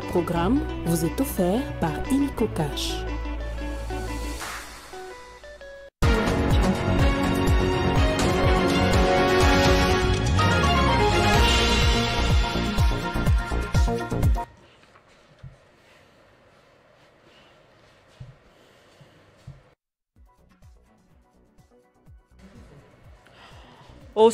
Ce programme vous est offert par Illico Cash. Au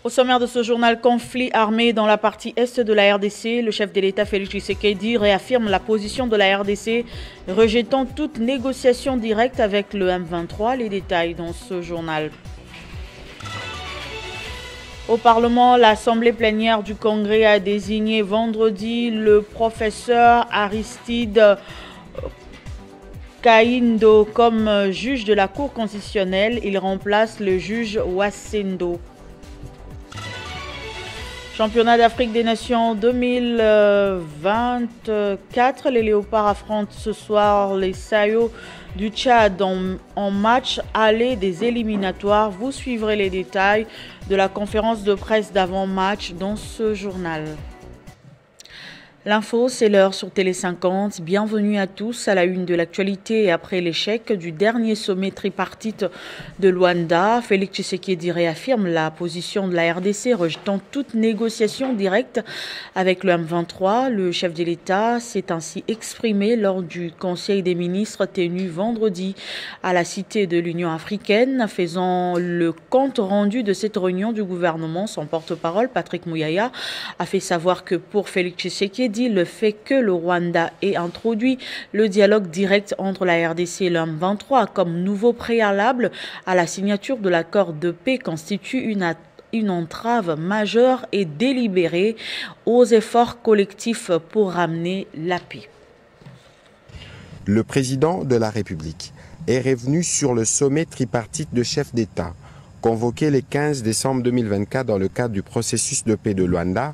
sommaire de ce journal, conflit armé dans la partie est de la RDC, le chef de l'État Félix Tshisekedi réaffirme la position de la RDC, rejetant toute négociation directe avec le M23. Les détails dans ce journal. Au Parlement, l'Assemblée plénière du Congrès a désigné vendredi le professeur Aristide Kaindo comme juge de la Cour constitutionnelle. Il remplace le juge Wassendo. Championnat d'Afrique des Nations 2024. Les Léopards affrontent ce soir les Sayo du Tchad en match aller des éliminatoires. Vous suivrez les détails de la conférence de presse d'avant-match dans ce journal. L'info, c'est l'heure sur Télé 50. Bienvenue à tous à la une de l'actualité et après l'échec du dernier sommet tripartite de Luanda. Félix Tshisekedi réaffirme la position de la RDC, rejetant toute négociation directe avec le M23. Le chef de l'État s'est ainsi exprimé lors du Conseil des ministres tenu vendredi à la Cité de l'Union africaine, faisant le compte rendu de cette réunion du gouvernement. Son porte-parole, Patrick Mouyaya, a fait savoir que pour Félix Tshisekedi, le fait que le Rwanda ait introduit le dialogue direct entre la RDC et le M23 comme nouveau préalable à la signature de l'accord de paix constitue une entrave majeure et délibérée aux efforts collectifs pour ramener la paix. Le président de la République est revenu sur le sommet tripartite de chefs d'État convoqué le 15 décembre 2024 dans le cadre du processus de paix de Luanda,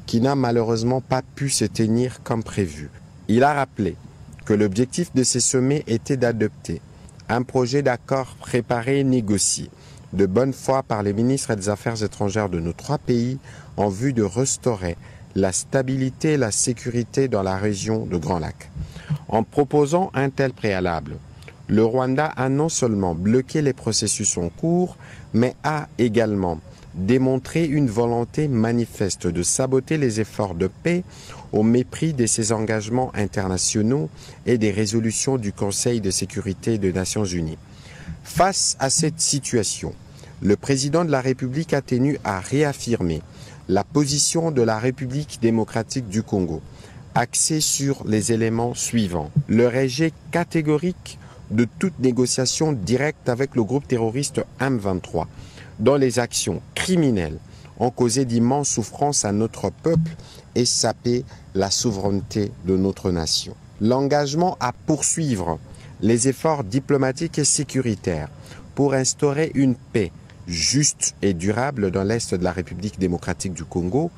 qui n'a malheureusement pas pu se tenir comme prévu. Il a rappelé que l'objectif de ces sommets était d'adopter un projet d'accord préparé et négocié de bonne foi par les ministres des Affaires étrangères de nos trois pays en vue de restaurer la stabilité et la sécurité dans la région de Grand Lac. En proposant un tel préalable, le Rwanda a non seulement bloqué les processus en cours, mais a également démontré une volonté manifeste de saboter les efforts de paix au mépris de ses engagements internationaux et des résolutions du Conseil de sécurité des Nations Unies. Face à cette situation, le président de la République a tenu à réaffirmer la position de la République démocratique du Congo, axée sur les éléments suivants. Le rejet catégorique de toute négociation directe avec le groupe terroriste M23, dont les actions criminelles ont causé d'immenses souffrances à notre peuple et sapé la souveraineté de notre nation. L'engagement à poursuivre les efforts diplomatiques et sécuritaires pour instaurer une paix juste et durable dans l'Est de la République démocratique du Congo,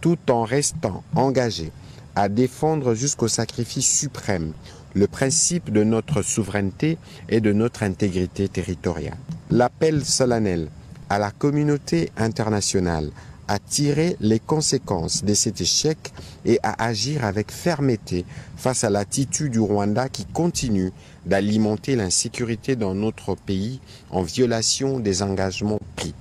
tout en restant engagé à défendre jusqu'au sacrifice suprême le principe de notre souveraineté et de notre intégrité territoriale. L'appel solennel à la communauté internationale à tirer les conséquences de cet échec et à agir avec fermeté face à l'attitude du Rwanda qui continue d'alimenter l'insécurité dans notre pays en violation des engagements pris.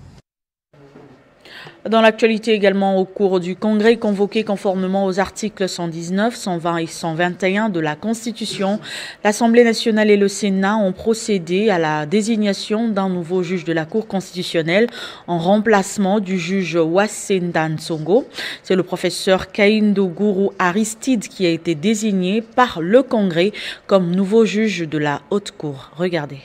Dans l'actualité également, au cours du congrès convoqué conformément aux articles 119, 120 et 121 de la Constitution, l'Assemblée nationale et le Sénat ont procédé à la désignation d'un nouveau juge de la Cour constitutionnelle en remplacement du juge Wassenda Nsongo. C'est le professeur Kaindo Guru Aristide qui a été désigné par le Congrès comme nouveau juge de la Haute Cour. Regardez.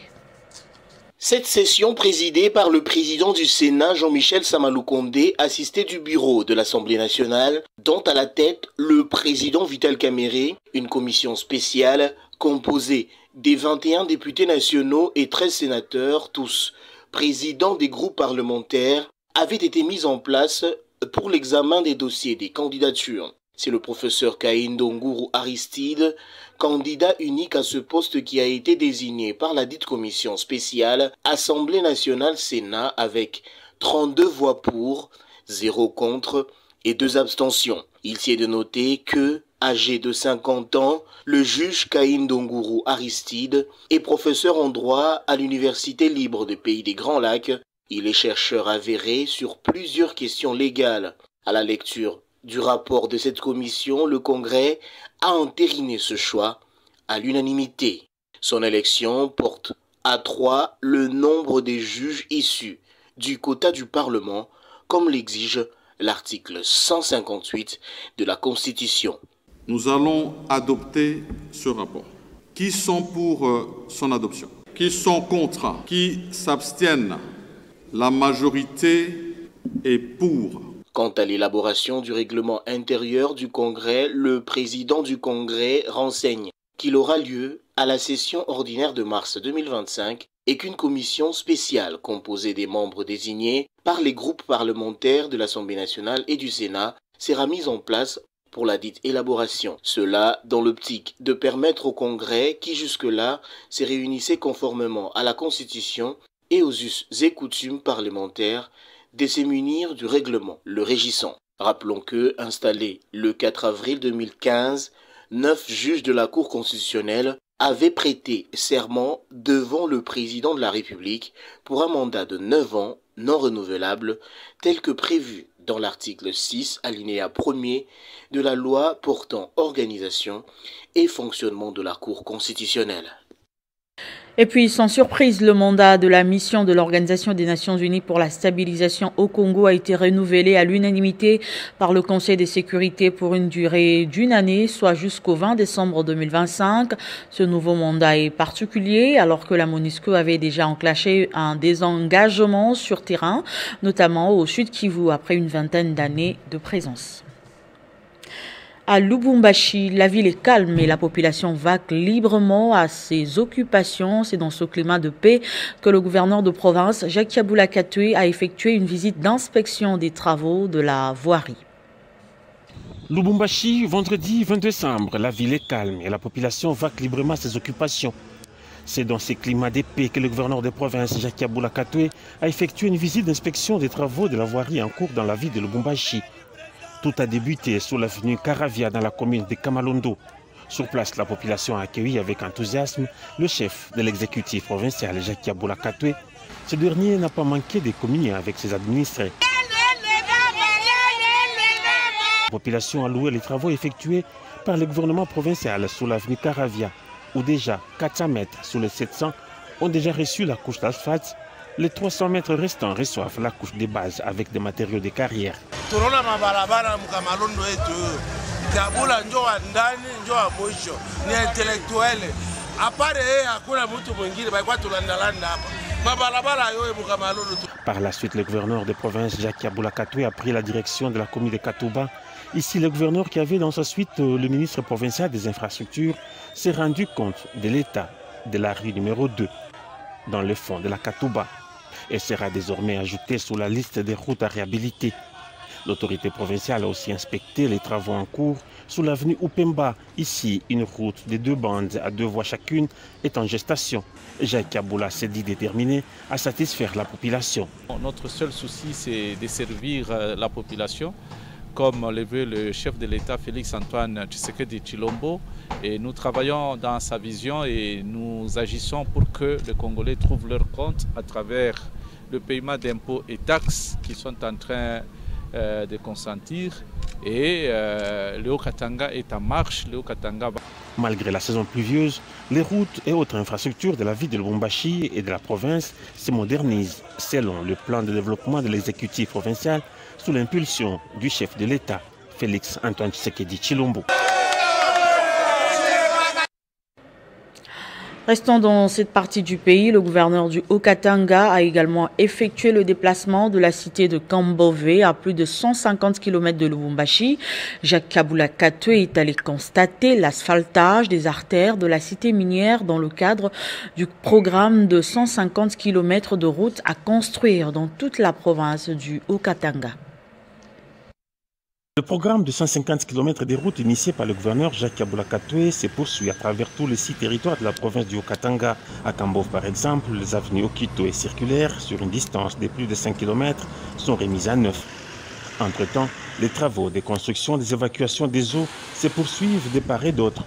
Cette session présidée par le président du Sénat, Jean-Michel Samaloukonde, assisté du bureau de l'Assemblée nationale, dont à la tête le président Vital Kamerhe, une commission spéciale composée des 21 députés nationaux et 13 sénateurs, tous présidents des groupes parlementaires, avait été mise en place pour l'examen des dossiers des candidatures. C'est le professeur Kaindo Guru Aristide, candidat unique à ce poste qui a été désigné par la dite commission spéciale Assemblée nationale Sénat avec 32 voix pour, 0 contre et 2 abstentions. Il s'y est de noter que, âgé de 50 ans, le juge Caïn Donguru Aristide est professeur en droit à l'Université libre des Pays des Grands Lacs. Il est chercheur avéré sur plusieurs questions légales. À la lecture du rapport de cette commission, le Congrès a entériné ce choix à l'unanimité. Son élection porte à 3 le nombre des juges issus du quota du Parlement, comme l'exige l'article 158 de la Constitution. Nous allons adopter ce rapport. Qui sont pour son adoption? Qui sont contre? Qui s'abstiennent? La majorité est pour. Quant à l'élaboration du règlement intérieur du Congrès, le président du Congrès renseigne qu'il aura lieu à la session ordinaire de mars 2025 et qu'une commission spéciale composée des membres désignés par les groupes parlementaires de l'Assemblée nationale et du Sénat sera mise en place pour la dite élaboration. Cela dans l'optique de permettre au Congrès, qui jusque-là se réunissait conformément à la Constitution et aux us et coutumes parlementaires, de se munir du règlement le régissant. Rappelons que, installé le 4 avril 2015, 9 juges de la Cour constitutionnelle avaient prêté serment devant le président de la République pour un mandat de 9 ans non renouvelable, tel que prévu dans l'article 6, alinéa 1er de la loi portant organisation et fonctionnement de la Cour constitutionnelle. Et puis, sans surprise, le mandat de la mission de l'Organisation des Nations Unies pour la stabilisation au Congo a été renouvelé à l'unanimité par le Conseil de sécurité pour une durée d'1 année, soit jusqu'au 20 décembre 2025. Ce nouveau mandat est particulier alors que la MONUSCO avait déjà enclenché un désengagement sur terrain, notamment au Sud Kivu, après une vingtaine d'années de présence. À Lubumbashi, la ville est calme et la population vaque librement à ses occupations. C'est dans ce climat de paix que le gouverneur de province, Jacques Yabula Katwe, a effectué une visite d'inspection des travaux de la voirie. Lubumbashi, vendredi 20 décembre, la ville est calme et la population vaque librement à ses occupations. C'est dans ces climats de paix que le gouverneur de province, Jacques Yabula Katwe, a effectué une visite d'inspection des travaux de la voirie en cours dans la ville de Lubumbashi. Tout a débuté sur l'avenue Caravia dans la commune de Kamalondo. Sur place, la population a accueilli avec enthousiasme le chef de l'exécutif provincial, Jacques Yabula Katwe. Ce dernier n'a pas manqué de communier avec ses administrés. La population a loué les travaux effectués par le gouvernement provincial sur l'avenue Caravia, où déjà 400 mètres sur les 700 ont déjà reçu la couche d'asphalte. Les 300 mètres restants reçoivent la couche de base avec des matériaux de carrière. Par la suite, le gouverneur de province, Jacques Yabula Katwe, a pris la direction de la commune de Katouba. Ici, le gouverneur qui avait dans sa suite le ministre provincial des infrastructures s'est rendu compte de l'état de la rue numéro 2 dans le fond de la Katouba. Elle sera désormais ajoutée sur la liste des routes à réhabiliter. L'autorité provinciale a aussi inspecté les travaux en cours sur l'avenue Upemba. Ici, une route de 2 bandes à 2 voies chacune est en gestation. Jacques Yabula s'est dit déterminé à satisfaire la population. Notre seul souci, c'est de servir la population, comme le veut le chef de l'État, Félix-Antoine Tshisekedi Tshilombo. Et nous travaillons dans sa vision et nous agissons pour que les Congolais trouvent leur compte à travers le paiement d'impôts et taxes qui sont en train de consentir. Et le Haut-Katanga est en marche. Le Haut-Katanga va... Malgré la saison pluvieuse, les routes et autres infrastructures de la ville de Lubumbashi et de la province se modernisent selon le plan de développement de l'exécutif provincial sous l'impulsion du chef de l'État, Félix-Antoine Tshisekedi Tshilombo. Restons dans cette partie du pays. Le gouverneur du Haut-Katanga a également effectué le déplacement de la cité de Kambove à plus de 150 km de Lubumbashi. Jacques Yabula Katwe est allé constater l'asphaltage des artères de la cité minière dans le cadre du programme de 150 km de routes à construire dans toute la province du Haut-Katanga. Le programme de 150 km de routes initié par le gouverneur Jacques Yabula Katwe se poursuit à travers tous les 6 territoires de la province du Haut-Katanga. À Kambove, par exemple, les avenues Okito et circulaires, sur une distance de plus de 5 km, sont remises à neuf. Entre-temps, les travaux de construction des évacuations des eaux se poursuivent de part et d'autre.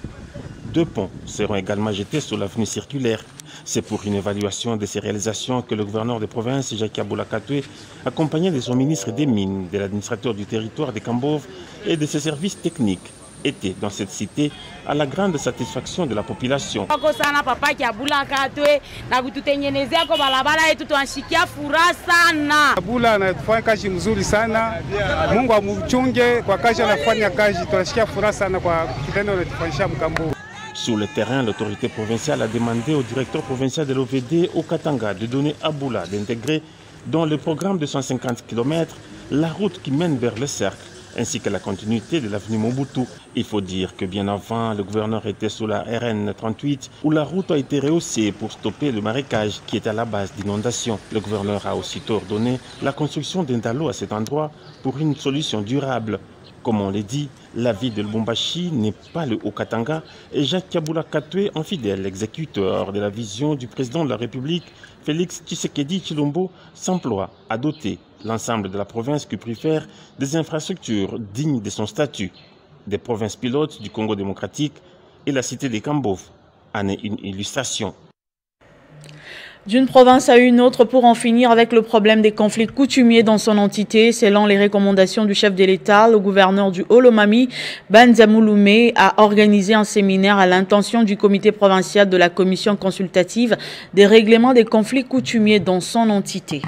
2 ponts seront également jetés sur l'avenue circulaire. C'est pour une évaluation de ces réalisations que le gouverneur de province, Jacques Aboula-Katoué, accompagné de son ministre des Mines, de l'administrateur du territoire de Kambove et de ses services techniques, était dans cette cité à la grande satisfaction de la population. Sur le terrain, l'autorité provinciale a demandé au directeur provincial de l'OVD au Katanga de donner à Boula d'intégrer dans le programme de 150 km la route qui mène vers le cercle, ainsi que la continuité de l'avenue Mobutu. Il faut dire que bien avant, le gouverneur était sous la RN 38 où la route a été rehaussée pour stopper le marécage qui est à la base d'inondations. Le gouverneur a aussitôt ordonné la construction d'un dallo à cet endroit pour une solution durable. Comme on l'a dit, la ville de Lubumbashi n'est pas le Haut-Katanga et Jacques Aboula-Katoué, un fidèle exécuteur de la vision du président de la République, Félix Tshisekedi Tshilombo, s'emploie à doter l'ensemble de la province qui préfère des infrastructures dignes de son statut. Des provinces pilotes du Congo démocratique et la cité des Kambove en est une illustration. D'une province à une autre pour en finir avec le problème des conflits coutumiers dans son entité, selon les recommandations du chef de l'État, le gouverneur du Haut-Lomami, Banzamouloumé, a organisé un séminaire à l'intention du comité provincial de la commission consultative des règlements des conflits coutumiers dans son entité.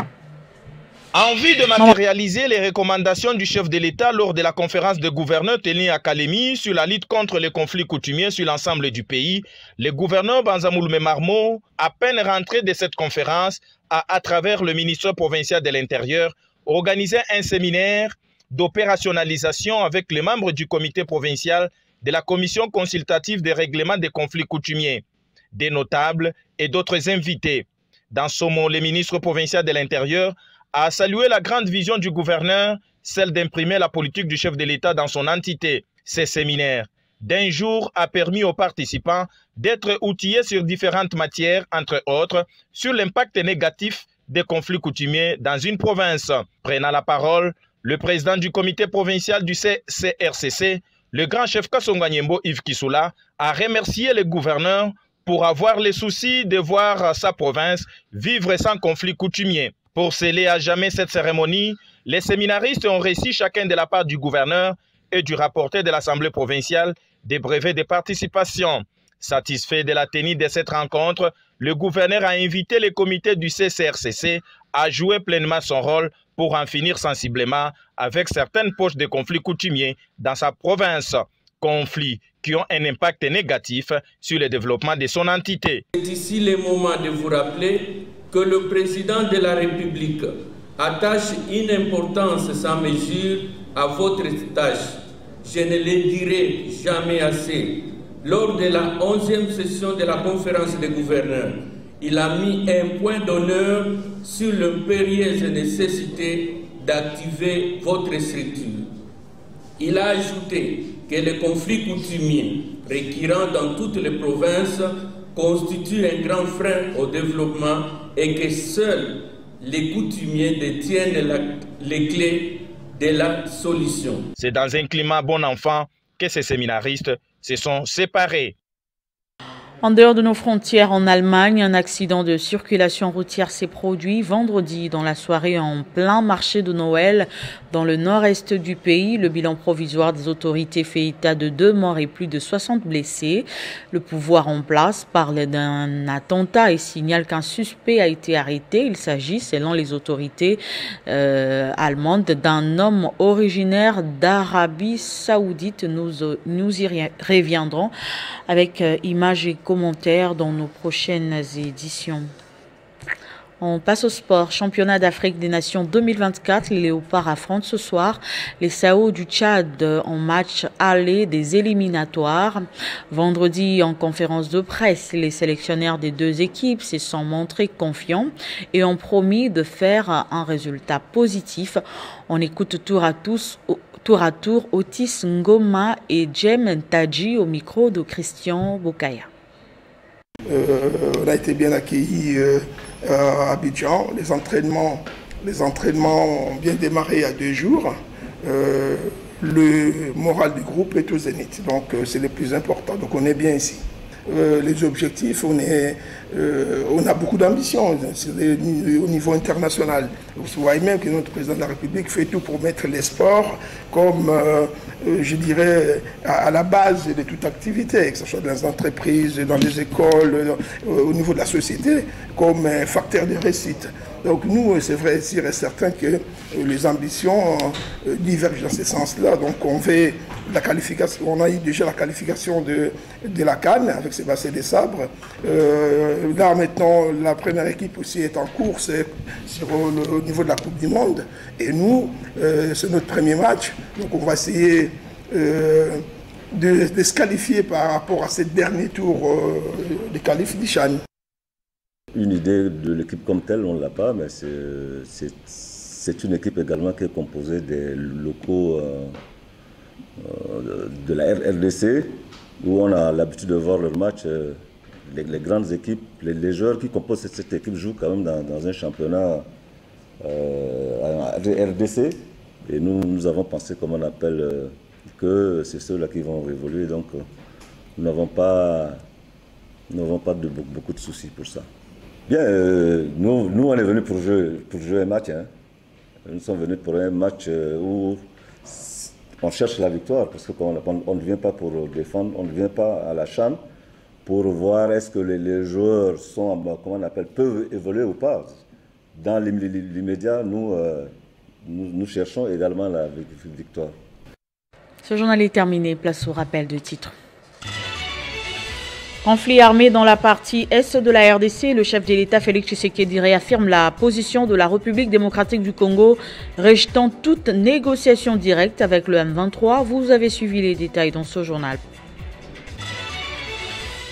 En vue de matérialiser les recommandations du chef de l'État lors de la conférence de gouverneurs tenue à Kalemi sur la lutte contre les conflits coutumiers sur l'ensemble du pays, le gouverneur Banzamouloumé Marmo, à peine rentré de cette conférence, a, à travers le ministère provincial de l'Intérieur, organisé un séminaire d'opérationnalisation avec les membres du comité provincial de la commission consultative des règlements des conflits coutumiers, des notables et d'autres invités. Dans ce mot, le ministre provincial de l'Intérieur a salué la grande vision du gouverneur, celle d'imprimer la politique du chef de l'État dans son entité. Ce séminaire d'un jour a permis aux participants d'être outillés sur différentes matières, entre autres, sur l'impact négatif des conflits coutumiers dans une province. Prenant la parole, le président du comité provincial du CRCC, le grand chef Kasonga Nyembo Yves Kissoula, a remercié le gouverneur pour avoir le souci de voir sa province vivre sans conflit coutumier. Pour sceller à jamais cette cérémonie, les séminaristes ont reçu chacun de la part du gouverneur et du rapporteur de l'Assemblée provinciale des brevets de participation. Satisfait de la tenue de cette rencontre, le gouverneur a invité le comité du CCRCC à jouer pleinement son rôle pour en finir sensiblement avec certaines poches de conflits coutumiers dans sa province. Conflits qui ont un impact négatif sur le développement de son entité. C'est ici le moment de vous rappeler que le président de la République attache une importance sans mesure à votre tâche. Je ne le dirai jamais assez. Lors de la 11e session de la conférence des gouverneurs, il a mis un point d'honneur sur l'impérieuse nécessité d'activer votre structure. Il a ajouté que les conflits coutumiers récurrents dans toutes les provinces constituent un grand frein au développement et que seuls les coutumiers détiennent les clés de la solution. C'est dans un climat bon enfant que ces séminaristes se sont séparés. En dehors de nos frontières, en Allemagne, un accident de circulation routière s'est produit vendredi dans la soirée en plein marché de Noël dans le nord-est du pays. Le bilan provisoire des autorités fait état de 2 morts et plus de 60 blessés. Le pouvoir en place parle d'un attentat et signale qu'un suspect a été arrêté. Il s'agit, selon les autorités allemandes, d'un homme originaire d'Arabie Saoudite. Nous y reviendrons avec images et commentaires dans nos prochaines éditions. On passe au sport. Championnat d'Afrique des Nations 2024. Les Léopards affrontent ce soir les Sao du Tchad en match aller des éliminatoires. Vendredi, en conférence de presse, les sélectionneurs des deux équipes se sont montrés confiants et ont promis de faire un résultat positif. On écoute tour à tour Otis Ngoma et Jem Tadji au micro de Christian Bokaya. On a été bien accueillis à Abidjan. Les entraînements ont bien démarré il y a 2 jours. le moral du groupe est au zénith. Donc c'est le plus important. Donc on est bien ici. Les objectifs, on a beaucoup d'ambition au niveau international. Vous voyez même que notre président de la République fait tout pour mettre les sports comme, je dirais, à la base de toute activité, que ce soit dans les entreprises, dans les écoles, au niveau de la société, comme un facteur de réussite. Donc nous, c'est vrai, sûr et certain que les ambitions divergent dans ce sens-là. Donc on fait la qualification, on a eu déjà la qualification de la CAN avec Sébastien Desabre. Là maintenant, la première équipe aussi est en course au niveau de la Coupe du Monde. Et nous, c'est notre premier match. Donc on va essayer de se qualifier par rapport à ce dernier tour de qualif du CHAN. Une idée de l'équipe comme telle, on ne l'a pas, mais c'est une équipe également qui est composée des locaux de la RDC, où on a l'habitude de voir leurs matchs. Les grandes équipes, les joueurs qui composent cette équipe jouent quand même dans un championnat RDC. Et nous avons pensé, comme on appelle, que c'est ceux-là qui vont évoluer. Donc nous n'avons pas beaucoup de soucis pour ça. Bien, nous on est venus pour jouer un match. Hein. Nous sommes venus pour un match où on cherche la victoire, parce qu'on ne vient pas pour défendre, on ne vient pas à la CHAN pour voir est-ce que les joueurs sont, comment on appelle, peuvent évoluer ou pas. Dans l'immédiat, nous cherchons également la victoire. Ce journal est terminé. Place au rappel de titres. Conflit armé dans la partie est de la RDC, le chef de l'État Félix Tshisekedi réaffirme la position de la République démocratique du Congo, rejetant toute négociation directe avec le M23. Vous avez suivi les détails dans ce journal.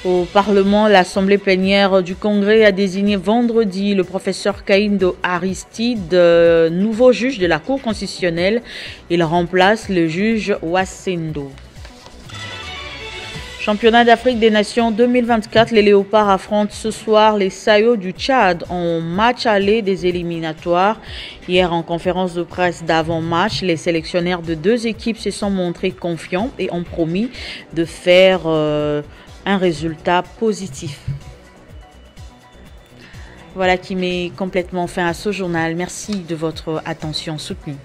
Au Parlement, l'Assemblée plénière du Congrès a désigné vendredi le professeur Kaindo Aristide, nouveau juge de la Cour constitutionnelle. Il remplace le juge Wassendo. Championnat d'Afrique des Nations 2024, les Léopards affrontent ce soir les Sayo du Tchad en match aller des éliminatoires. Hier, en conférence de presse d'avant-match, les sélectionnaires de deux équipes se sont montrés confiants et ont promis de faire un résultat positif. Voilà qui met complètement fin à ce journal. Merci de votre attention soutenue.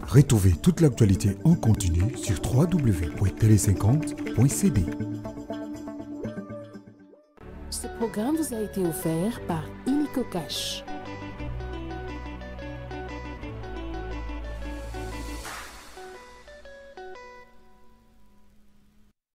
Retrouvez toute l'actualité en continu sur www.tele50.cd. Ce programme vous a été offert par Illico Cash.